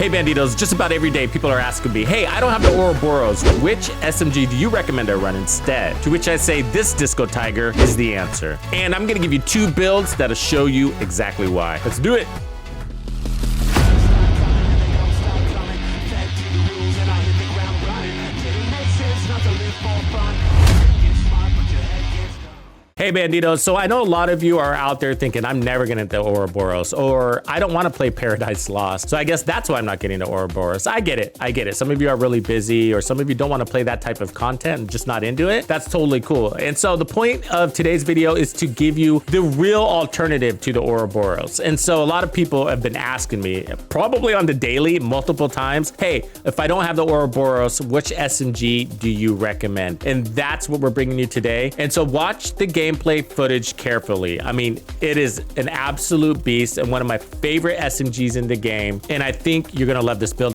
Hey Bandidos, just about every day people are asking me, hey, I don't have the Ouroboros. Which SMG do you recommend I run instead? To which I say this Disco Tiger is the answer. And I'm gonna give you 2 builds that'll show you exactly why. Let's do it. Hey Bandidos, so I know a lot of you are out there thinking I'm never gonna get the Ouroboros, or I don't wanna play Paradise Lost. So I guess that's why I'm not getting the Ouroboros. I get it. Some of you are really busy, or some of you don't wanna play that type of content and just not into it. That's totally cool. And so the point of today's video is to give you the real alternative to the Ouroboros. And so a lot of people have been asking me, probably on the daily, multiple times, hey, if I don't have the Ouroboros, which SMG do you recommend? And that's what we're bringing you today. And so watch the gameplay footage carefully. I mean, it is an absolute beast and one of my favorite SMGs in the game. And I think you're gonna love this build.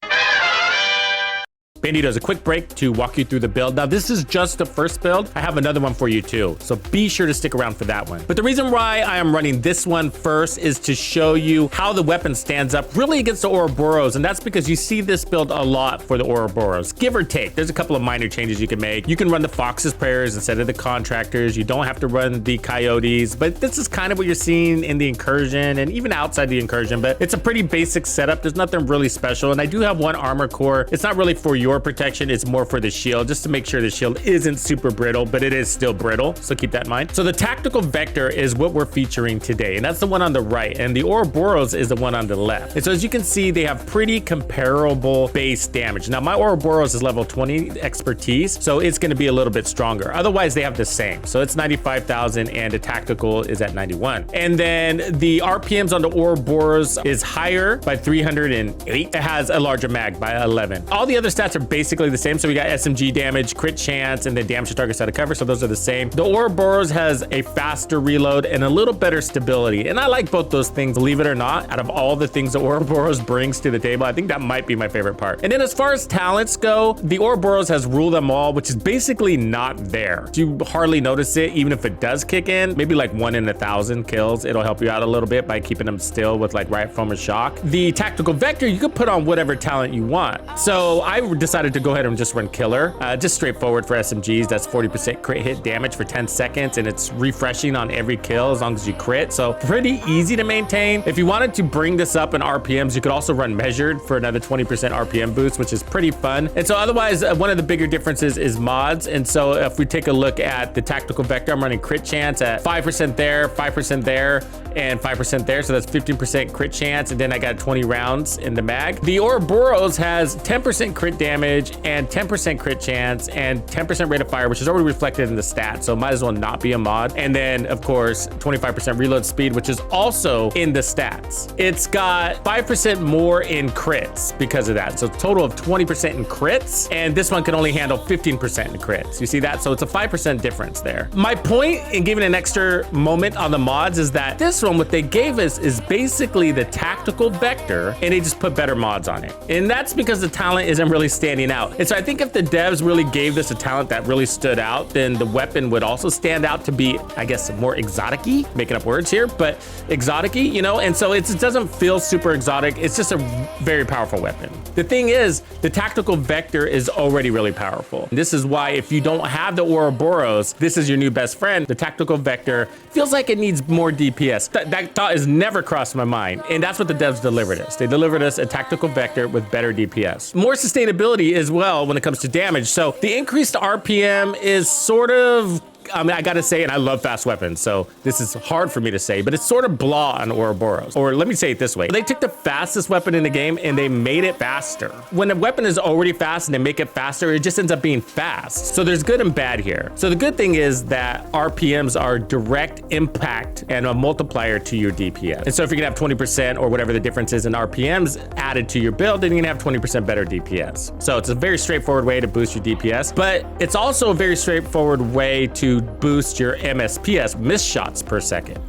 Bandidos, a quick break to walk you through the build. Now, this is just the first build. I have another one for you too, so be sure to stick around for that one. But the reason why I am running this one first is to show you how the weapon stands up really against the Ouroboros, and that's because you see this build a lot for the Ouroboros, give or take. There's a couple of minor changes you can make. You can run the Fox's Prayers instead of the Contractors. You don't have to run the Coyotes, but this is kind of what you're seeing in the Incursion and even outside the Incursion, but it's a pretty basic setup. There's nothing really special, and I do have one armor core. It's not really for your protection, it's more for the shield, just to make sure the shield isn't super brittle, but it is still brittle, so keep that in mind. So the tactical vector is what we're featuring today, and that's the one on the right, and the Ouroboros is the one on the left. And so as you can see, they have pretty comparable base damage. Now my Ouroboros is level 20 expertise, so it's going to be a little bit stronger. Otherwise they have the same, so it's 95,000 and the tactical is at 91. And then the RPMs on the Ouroboros is higher by 308. It has a larger mag by 11. All the other stats are basically the same. So we got SMG damage, crit chance, and then damage to targets out of cover. So those are the same. The Ouroboros has a faster reload and a little better stability. And I like both those things, believe it or not. Out of all the things the Ouroboros brings to the table, I think that might be my favorite part. And then as far as talents go, the Ouroboros has Rule Them All, which is basically not there. You hardly notice it, even if it does kick in, maybe like 1 in 1,000 kills. It'll help you out a little bit by keeping them still with like Riot Foam or Shock. The tactical vector, you could put on whatever talent you want. So I decided to go ahead and just run Killer. Just straightforward for SMGs. That's 40% crit hit damage for 10 seconds, and it's refreshing on every kill as long as you crit. So pretty easy to maintain. If you wanted to bring this up in RPMs, you could also run Measured for another 20% RPM boost, which is pretty fun. And so otherwise, one of the bigger differences is mods. And so if we take a look at the tactical vector, I'm running crit chance at 5% there, 5% there, and 5% there. So that's 15% crit chance. And then I got 20 rounds in the mag. The Ouroboros has 10% crit damage and 10% crit chance and 10% rate of fire, which is already reflected in the stats, so might as well not be a mod. And then of course 25% reload speed, which is also in the stats. It's got 5% more in crits because of that, so a total of 20% in crits, and this one can only handle 15% in crits. You see that? So it's a 5% difference there. My point in giving an extra moment on the mods is that this one, what they gave us is basically the tactical vector, and they just put better mods on it, and that's because the talent isn't really standing out. And so I think if the devs really gave this a talent that really stood out, then the weapon would also stand out to be, I guess, more exotic-y, making up words here, but exotic-y, you know? And so it doesn't feel super exotic. It's just a very powerful weapon. The thing is, the tactical vector is already really powerful. This is why if you don't have the Ouroboros, this is your new best friend. The tactical vector feels like it needs more DPS. That thought has never crossed my mind. And that's what the devs delivered us. They delivered us a tactical vector with better DPS. More sustainability as well when it comes to damage. So the increased RPM is sort of, I mean, I gotta say, and I love fast weapons, so this is hard for me to say, but it's sort of blah on Ouroboros. Or let me say it this way. They took the fastest weapon in the game and they made it faster. When a weapon is already fast and they make it faster, it just ends up being fast. So there's good and bad here. So the good thing is that RPMs are direct impact and a multiplier to your DPS. And so if you're gonna have 20% or whatever the difference is in RPMs added to your build, then you're gonna have 20% better DPS. So it's a very straightforward way to boost your DPS, but it's also a very straightforward way to boost your MSPS, missed shots per second.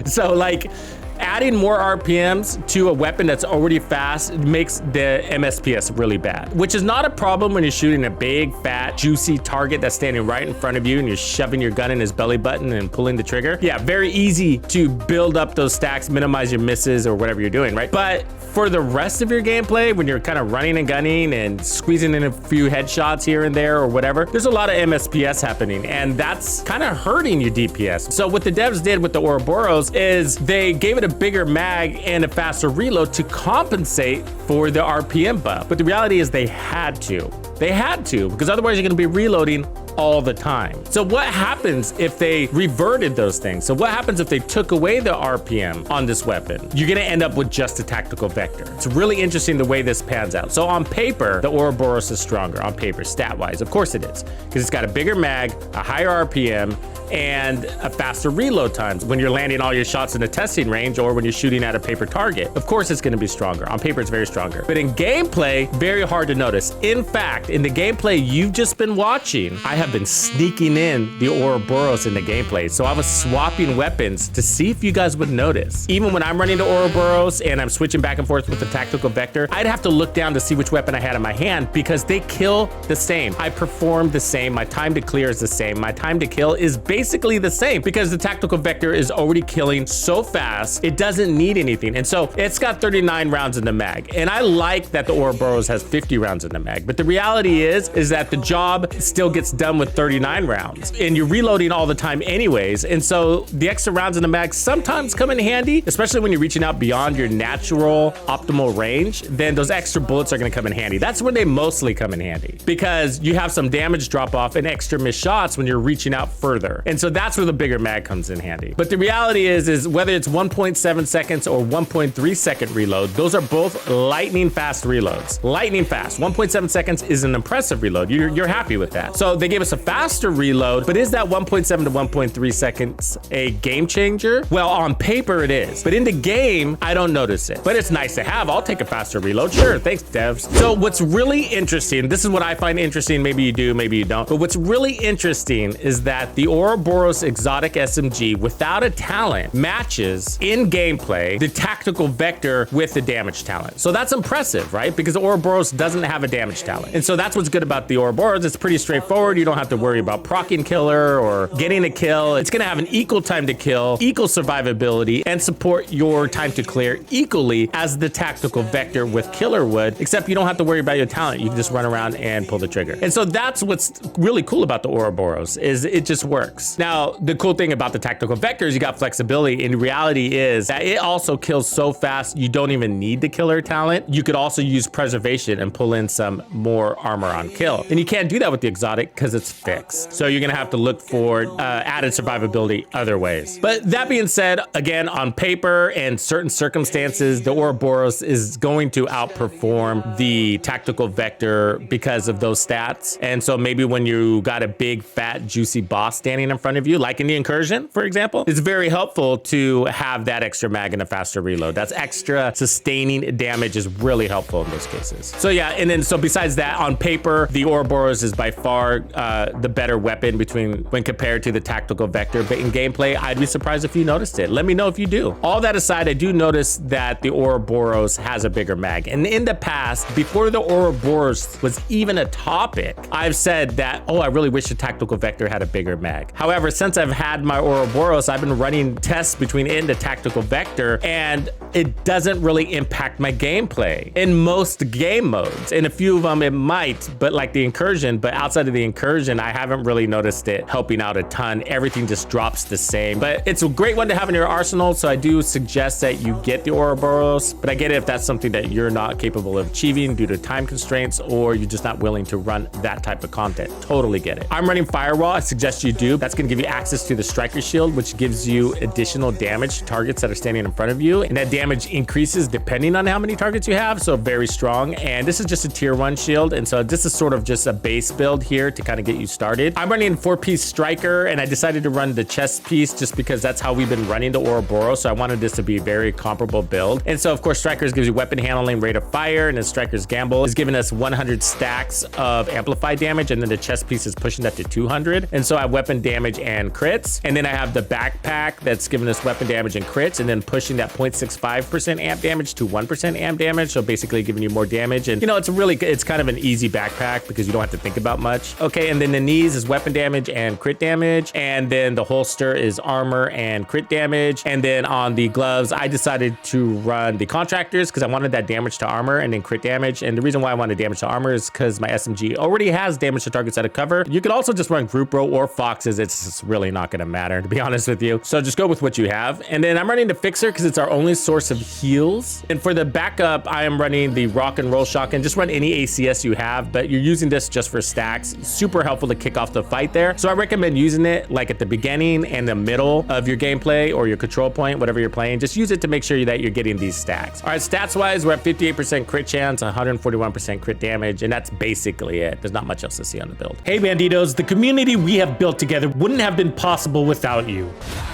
So like, adding more RPMs to a weapon that's already fast makes the MSPS really bad, which is not a problem when you're shooting a big, fat, juicy target that's standing right in front of you and you're shoving your gun in his belly button and pulling the trigger. Yeah, very easy to build up those stacks, minimize your misses or whatever you're doing, right? But for the rest of your gameplay, when you're kind of running and gunning and squeezing in a few headshots here and there or whatever, there's a lot of MSPS happening, and that's kind of hurting your DPS. So what the devs did with the Ouroboros is they gave it a bigger mag and a faster reload to compensate for the RPM buff. But the reality is they had to. They had to, because otherwise you're going to be reloading all the time. So what happens if they reverted those things? So what happens if they took away the RPM on this weapon? You're gonna end up with just a tactical vector. It's really interesting the way this pans out. So on paper, the Ouroboros is stronger on paper, stat-wise. Of course it is, because it's got a bigger mag, a higher RPM, and a faster reload times when you're landing all your shots in a testing range or when you're shooting at a paper target. Of course it's gonna be stronger. On paper, it's very stronger. But in gameplay, very hard to notice. In fact, in the gameplay you've just been watching, I have been sneaking in the Ouroboros in the gameplay. So I was swapping weapons to see if you guys would notice. Even when I'm running the Ouroboros and I'm switching back and forth with the tactical vector, I'd have to look down to see which weapon I had in my hand because they kill the same. I perform the same. My time to clear is the same. My time to kill is basically the same because the tactical vector is already killing so fast, it doesn't need anything. And so it's got 39 rounds in the mag. And I like that the Ouroboros has 50 rounds in the mag. But the reality is that the job still gets done with 39 rounds and you're reloading all the time anyways. And so the extra rounds in the mag sometimes come in handy, especially when you're reaching out beyond your natural optimal range, then those extra bullets are gonna come in handy. That's when they mostly come in handy because you have some damage drop off and extra missed shots when you're reaching out further. And so that's where the bigger mag comes in handy. But the reality is whether it's 1.7 seconds or 1.3 second reload, those are both lightning fast reloads. Lightning fast. 1.7 seconds is an impressive reload. You're happy with that. So they gave us a faster reload, but is that 1.7 to 1.3 seconds a game changer? Well, on paper it is, but in the game, I don't notice it. But it's nice to have. I'll take a faster reload. Sure, thanks devs. So what's really interesting, this is what I find interesting, maybe you do, maybe you don't, but what's really interesting is that the Ouroboros exotic SMG without a talent matches in gameplay the tactical vector with the damage talent. So that's impressive, right? Because the Ouroboros doesn't have a damage talent. And so that's what's good about the Ouroboros. It's pretty straightforward. You don't have to worry about proccing killer or getting a kill. It's gonna have an equal time to kill, equal survivability, and support your time to clear equally as the tactical vector with killer would, except you don't have to worry about your talent. You can just run around and pull the trigger. And so that's what's really cool about the Ouroboros is it just works. Now, the cool thing about the tactical vector is you got flexibility, and the reality is that it also kills so fast you don't even need the killer talent. You could also use preservation and pull in some more armor on kill. And you can't do that with the exotic because it's fixed. So you're gonna have to look for added survivability other ways. But that being said, again, on paper and certain circumstances, the Ouroboros is going to outperform the tactical vector because of those stats. And so maybe when you got a big, fat, juicy boss standing in front of you, like in the Incursion, for example, it's very helpful to have that extra mag and a faster reload. That's extra sustaining damage is really helpful in those cases. So yeah, and then so besides that, on paper, the Ouroboros is by far the better weapon when compared to the tactical vector. But in gameplay, I'd be surprised if you noticed it. Let me know if you do. All that aside, I do notice that the Ouroboros has a bigger mag. And in the past, before the Ouroboros was even a topic, I've said that, oh, I really wish the tactical vector had a bigger mag. However, since I've had my Ouroboros, I've been running tests between it and the tactical vector, and it doesn't really impact my gameplay in most game modes. In a few of them, it might, but like the Incursion, but outside of the Incursion, I haven't really noticed it helping out a ton. Everything just drops the same, but it's a great one to have in your arsenal. So I do suggest that you get the Ouroboros, but I get it if that's something that you're not capable of achieving due to time constraints, or you're just not willing to run that type of content. Totally get it. I'm running Firewall. I suggest you do. That's going to give you access to the Striker Shield, which gives you additional damage to targets that are standing in front of you. And that damage increases depending on how many targets you have. So very strong. And this is just a tier 1 shield. And so this is sort of just a base build here to kind of get you started. I'm running 4-piece Striker, and I decided to run the chest piece just because that's how we've been running the Ouroboros. So I wanted this to be a very comparable build. And so of course, Strikers gives you weapon handling, rate of fire, and then Striker's Gamble is giving us 100 stacks of amplified damage. And then the chest piece is pushing that to 200. And so I weapon damage damage and crits. And then I have the backpack that's giving us weapon damage and crits, and then pushing that 0.65% amp damage to 1% amp damage. So basically giving you more damage. And you know, it's kind of an easy backpack because you don't have to think about much. Okay, and then the knees is weapon damage and crit damage. And then the holster is armor and crit damage. And then on the gloves, I decided to run the contractors because I wanted that damage to armor and then crit damage. And the reason why I wanted damage to armor is because my SMG already has damage to targets out of cover. You could also just run group row or foxes. It's just really not going to matter, to be honest with you. So just go with what you have. And then I'm running the fixer because it's our only source of heals. And for the backup, I am running the rock and roll shotgun. Just run any ACS you have, but you're using this just for stacks. Super helpful to kick off the fight there. So I recommend using it like at the beginning and the middle of your gameplay or your control point, whatever you're playing. Just use it to make sure that you're getting these stacks. All right, stats wise, we're at 58% crit chance, 141% crit damage, and that's basically it. There's not much else to see on the build. Hey Bandidos, the community we have built together wouldn't have been possible without you.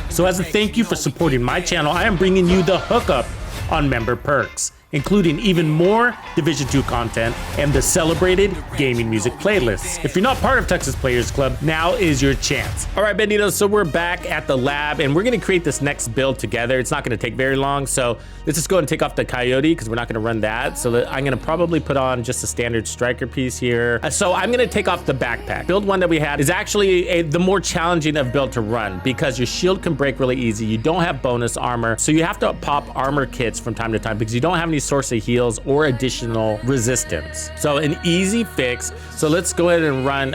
So as a thank you for supporting my channel, I am bringing you the hookup on member perks, including even more Division 2 content and the celebrated gaming music playlists. If you're not part of Tuxes Players Club, now is your chance. All right, Bandidos, so we're back at the lab and we're gonna create this next build together. It's not gonna take very long, so let's just go ahead and take off the Coyote because we're not gonna run that. So I'm gonna probably put on just a standard striker piece here. So I'm gonna take off the backpack. Build one that we had is actually the more challenging of build to run because your shield can break really easy. You don't have bonus armor, so you have to pop armor kits from time to time because you don't have any source of heals or additional resistance. So an easy fix. So let's go ahead and run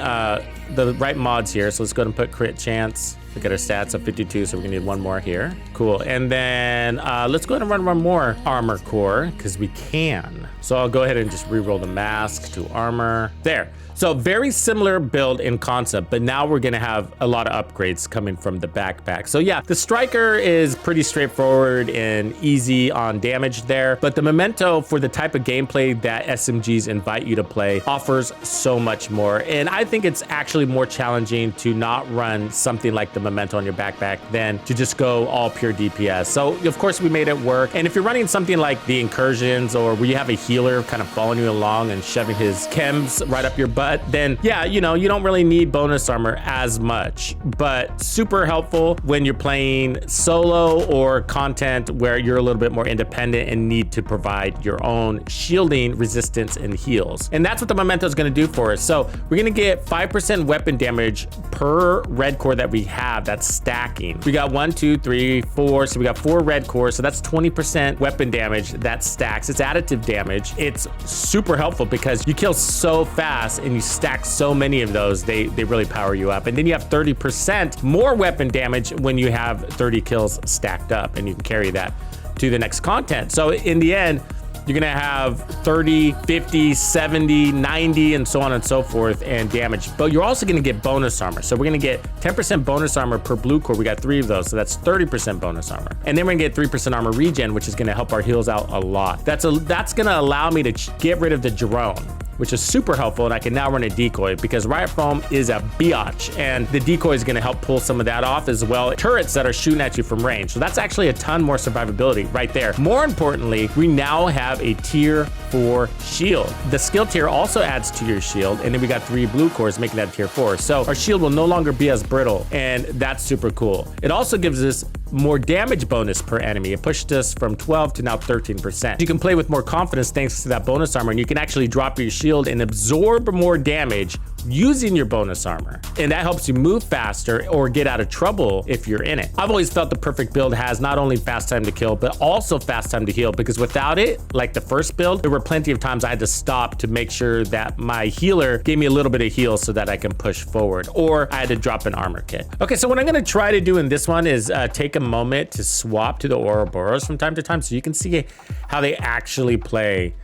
the right mods here. So let's go ahead and put crit chance. Look at our stats of 52, so we're gonna need one more here. Cool, and then let's go ahead and run one more armor core because we can. So I'll go ahead and just re-roll the mask to armor. There. So very similar build in concept, but now we're gonna have a lot of upgrades coming from the backpack. So yeah, the striker is pretty straightforward and easy on damage there, but the memento for the type of gameplay that SMGs invite you to play offers so much more. And I think it's actually more challenging to not run something like the memento on your backpack than to just go all pure DPS. So of course we made it work. And if you're running something like the Incursions or where you have a healer kind of following you along and shoving his chems right up your butt, then yeah, you know, you don't really need bonus armor as much, but super helpful when you're playing solo or content where you're a little bit more independent and need to provide your own shielding, resistance, and heals. And that's what the memento is going to do for us. So we're going to get 5% weapon damage per red core that we have that's stacking. We got 1, 2, 3, 4. So we got 4 red cores. So that's 20% weapon damage that stacks. It's additive damage. It's super helpful because you kill so fast and you stack so many of those, they really power you up. And then you have 30% more weapon damage when you have 30 kills stacked up, and you can carry that to the next content. So in the end, you're gonna have 30, 50, 70, 90, and so on and so forth, and damage. But you're also gonna get bonus armor. So we're gonna get 10% bonus armor per blue core. We got 3 of those, so that's 30% bonus armor. And then we're gonna get 3% armor regen, which is gonna help our heals out a lot. That's gonna allow me to get rid of the drone, which is super helpful, and I can now run a decoy because Riot Foam is a biatch, and the decoy is gonna help pull some of that off as well. Turrets that are shooting at you from range. So that's actually a ton more survivability right there. More importantly, we now have a tier 4 shield. The skill tier also adds to your shield, and then we got 3 blue cores making that tier 4. So our shield will no longer be as brittle, and that's super cool. It also gives us more damage bonus per enemy. It pushed us from 12 to now 13%. You can play with more confidence thanks to that bonus armor, and you can actually drop your shield and absorb more damage using your bonus armor. And that helps you move faster or get out of trouble if you're in it. I've always felt the perfect build has not only fast time to kill, but also fast time to heal, because without it, like the first build, there were plenty of times I had to stop to make sure that my healer gave me a little bit of heal so that I can push forward, or I had to drop an armor kit. Okay, so what I'm gonna try to do in this one is take a moment to swap to the Ouroboros from time to time so you can see how they actually play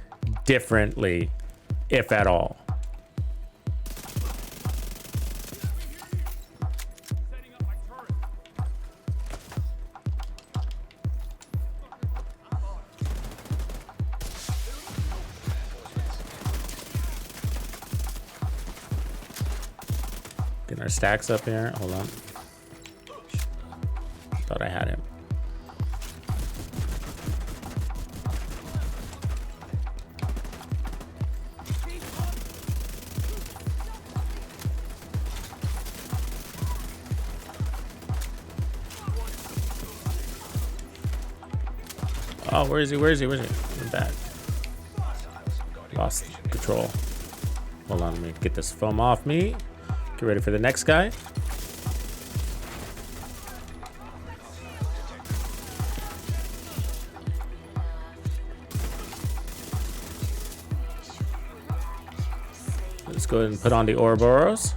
differently, if at all. Getting our stacks up here. Hold on. Thought I had him. Oh, where is he? Where is he? Where is he? I'm back. Lost control. Hold on, let me get this foam off me. Get ready for the next guy. Let's go ahead and put on the Ouroboros.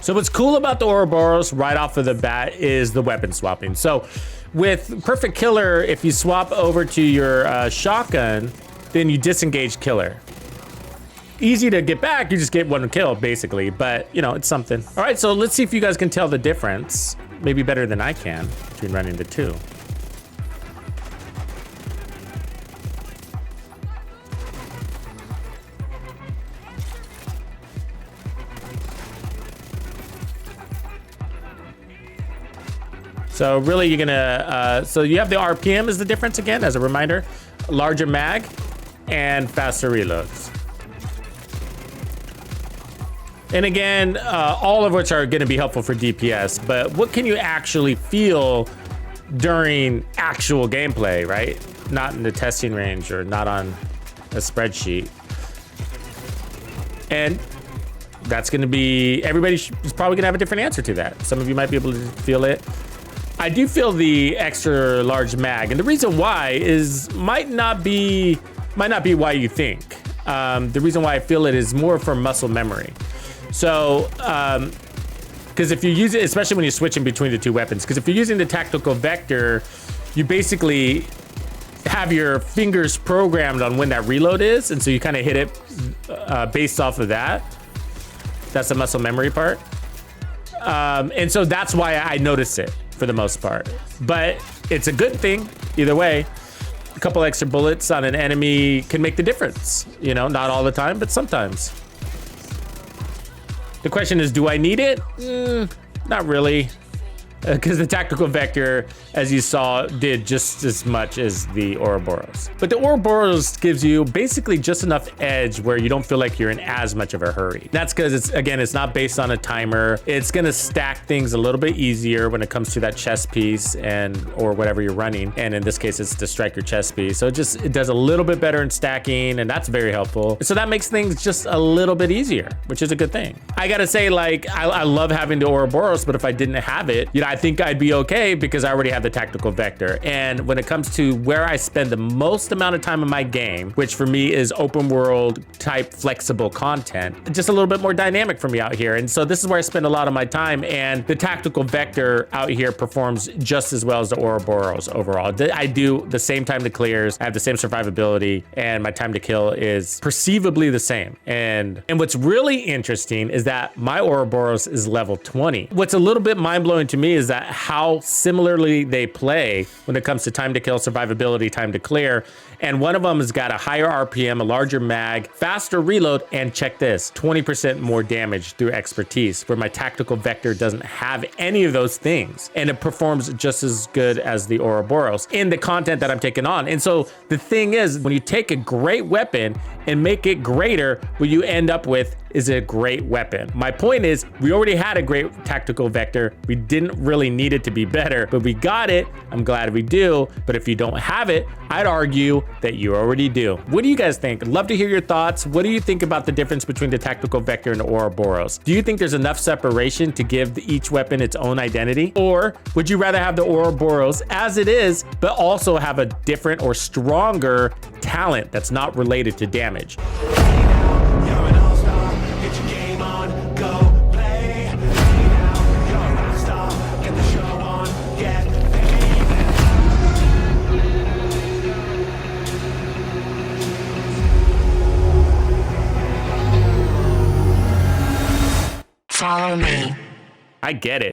So what's cool about the Ouroboros right off of the bat is the weapon swapping. So with Perfect Killer, if you swap over to your shotgun, then you disengage Killer. Easy to get back, you just get one kill basically, but you know, it's something. All right, so let's see if you guys can tell the difference, maybe better than I can, between running the two. So really you're gonna, so you have the RPM is the difference again, as a reminder, larger mag and faster reloads. And again, all of which are gonna be helpful for DPS, but what can you actually feel during actual gameplay, right? Not in the testing range or not on a spreadsheet. And that's gonna be, everybody is probably gonna have a different answer to that. Some of you might be able to feel it. I do feel the extra large mag, and the reason why is might not be why you think. The reason why I feel it is more for muscle memory. So, because if you use it, especially when you're switching between the two weapons, because if you're using the tactical vector, you basically have your fingers programmed on when that reload is, and so you kind of hit it based off of that. That's the muscle memory part. And so that's why I notice it for the most part, but it's a good thing either way. A couple extra bullets on an enemy can make the difference, you know, not all the time, but sometimes. The question is, do I need it? Not really, because the tactical vector, as you saw, did just as much as the Ouroboros. But the Ouroboros gives you basically just enough edge where you don't feel like you're in as much of a hurry. That's because it's not based on a timer. It's gonna stack things a little bit easier when it comes to that chest piece or whatever you're running. And in this case, it's the striker chest piece. So it does a little bit better in stacking, and that's very helpful. So that makes things just a little bit easier, which is a good thing. I gotta say, like, I love having the Ouroboros, but if I didn't have it, you know, I think I'd be okay because I already have the tactical vector. And when it comes to where I spend the most amount of time in my game, which for me is open world type flexible content, just a little bit more dynamic for me out here. And so this is where I spend a lot of my time, and the tactical vector out here performs just as well as the Ouroboros overall. I do the same time to clears, I have the same survivability, and my time to kill is perceivably the same. And what's really interesting is that my Ouroboros is level 20. What's a little bit mind-blowing to me is that how similarly they play when it comes to time to kill, survivability, time to clear. And one of them has got a higher RPM, a larger mag, faster reload, and check this, 20% more damage through expertise, where my tactical vector doesn't have any of those things. And it performs just as good as the Ouroboros in the content that I'm taking on. And so the thing is, when you take a great weapon and make it greater, what you end up with is a great weapon. My point is, we already had a great tactical vector. We didn't really need it to be better, but we got it. I'm glad we do. But if you don't have it, I'd argue that you already do. What do you guys think? I'd love to hear your thoughts. What do you think about the difference between the tactical vector and the Ouroboros? Do you think there's enough separation to give each weapon its own identity? Or would you rather have the Ouroboros as it is, but also have a different or stronger talent that's not related to damage? Follow me. I get it.